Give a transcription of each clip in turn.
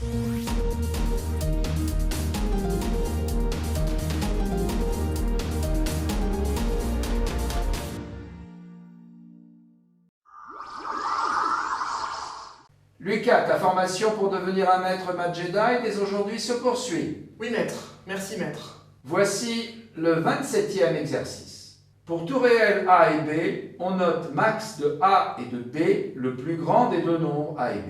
Lucas, ta formation pour devenir un maître Math Jedi dès aujourd'hui se poursuit. Oui, maître. Merci, maître. Voici le 27e exercice. Pour tout réel A et B, on note max de A et de B, le plus grand des deux nombres A et B.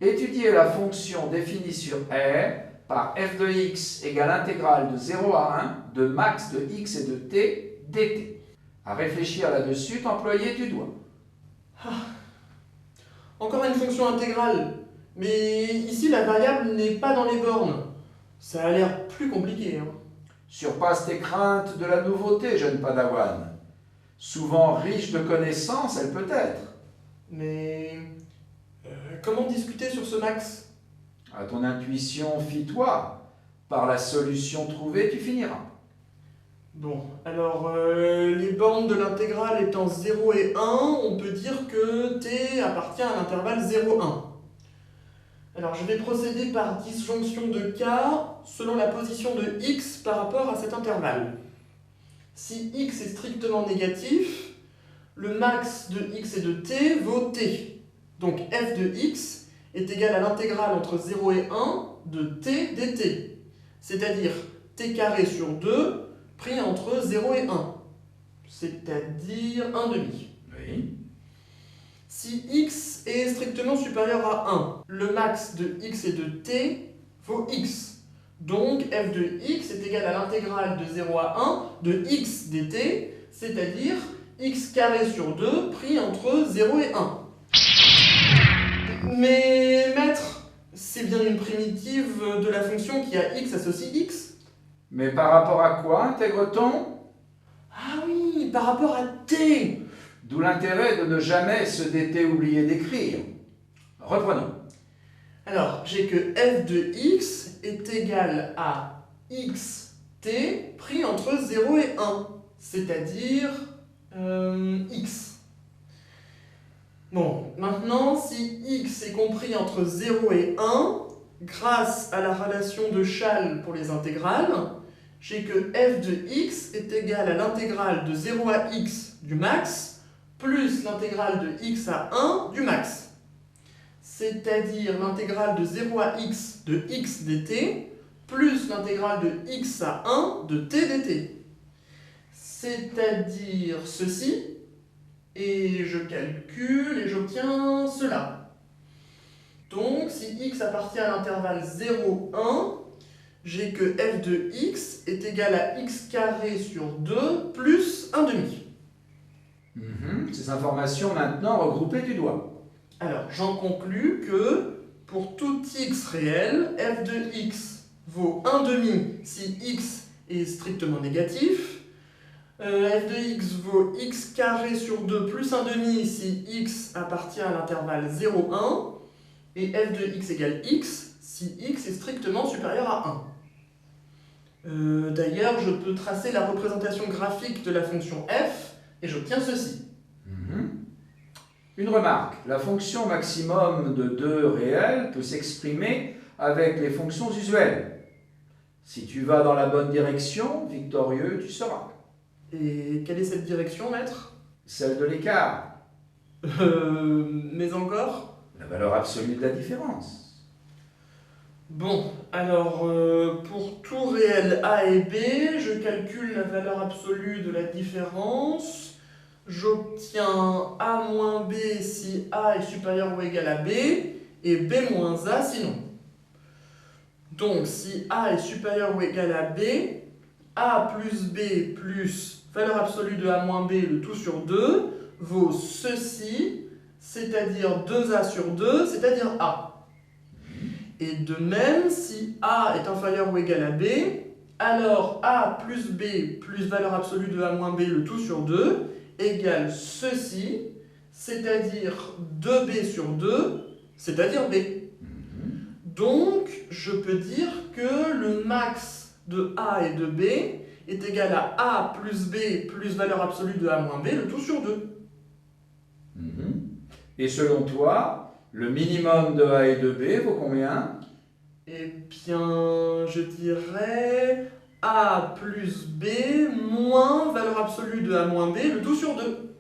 Étudiez la fonction définie sur R par f de x égale intégrale de 0 à 1 de max de x et de t dt. À réfléchir là-dessus, t'employer du doigt. Encore une fonction intégrale, mais ici la variable n'est pas dans les bornes. Ça a l'air plus compliqué. Surpasse tes craintes de la nouveauté, jeune padawan. Souvent riche de connaissances, elle peut être. Mais comment discuter sur ce max? À ton intuition, fie-toi. Par la solution trouvée, tu finiras. Bon, alors les bornes de l'intégrale étant 0 et 1, on peut dire que t appartient à l'intervalle 0,1. Alors je vais procéder par disjonction de k selon la position de x par rapport à cet intervalle. Si x est strictement négatif, le max de x et de t vaut t. Donc f de x est égal à l'intégrale entre 0 et 1 de t dt, c'est-à-dire t carré sur 2 pris entre 0 et 1, c'est-à-dire 1 demi. Oui. Si x est strictement supérieur à 1, le max de x et de t vaut x. Donc f de x est égal à l'intégrale de 0 à 1 de x dt, c'est-à-dire x carré sur 2 pris entre 0 et 1. Mais maître, c'est bien une primitive de la fonction qui a x associe x. Mais par rapport à quoi intègre-t-on? Ah oui, par rapport à t. D'où l'intérêt de ne jamais se dt oublier d'écrire. Reprenons. Alors, j'ai que f de x est égal à xt pris entre 0 et 1, c'est-à-dire x. Bon, maintenant, si x est compris entre 0 et 1, grâce à la relation de Chasles pour les intégrales, j'ai que f de x est égal à l'intégrale de 0 à x du max plus l'intégrale de x à 1 du max. C'est-à-dire l'intégrale de 0 à x de x dt plus l'intégrale de x à 1 de t dt. C'est-à-dire ceci, et je calcule et j'obtiens cela. Donc si x appartient à l'intervalle 0, 1, j'ai que f de x est égal à x carré sur 2 plus 1 demi. Ces informations maintenant regroupées du doigt. Alors, j'en conclus que pour tout x réel, f de x vaut 1 demi si x est strictement négatif, f de x vaut x carré sur 2 plus 1 demi si x appartient à l'intervalle 0, 1, et f de x égale x si x est strictement supérieur à 1. D'ailleurs, je peux tracer la représentation graphique de la fonction f, et j'obtiens ceci. Une remarque, la fonction maximum de 2 réels peut s'exprimer avec les fonctions usuelles. Si tu vas dans la bonne direction, victorieux tu seras. Et quelle est cette direction, maître? Celle de l'écart. Mais encore? La valeur absolue de la différence. Bon, alors pour tout réel a et b, je calcule la valeur absolue de la différence. J'obtiens a moins b si a est supérieur ou égal à b, et b moins a sinon. Donc si a est supérieur ou égal à b, a plus b plus valeur absolue de a moins b, le tout sur 2, vaut ceci, c'est-à-dire 2a sur 2, c'est-à-dire a. Et de même, si a est inférieur ou égal à b, alors a plus b plus valeur absolue de a moins b, le tout sur 2, égale ceci, c'est-à-dire 2b sur 2, c'est-à-dire b. Donc, je peux dire que le max de a et de b est égal à a plus b plus valeur absolue de a moins b, le tout sur 2. Et selon toi, le minimum de a et de b vaut combien? Eh bien, je dirais A plus B moins valeur absolue de A moins B, le tout sur 2.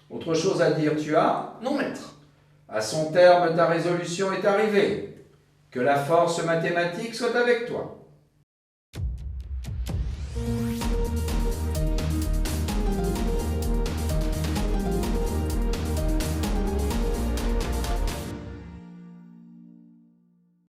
Autre chose à dire, tu as? Non, maître. À son terme, ta résolution est arrivée. Que la force mathématique soit avec toi.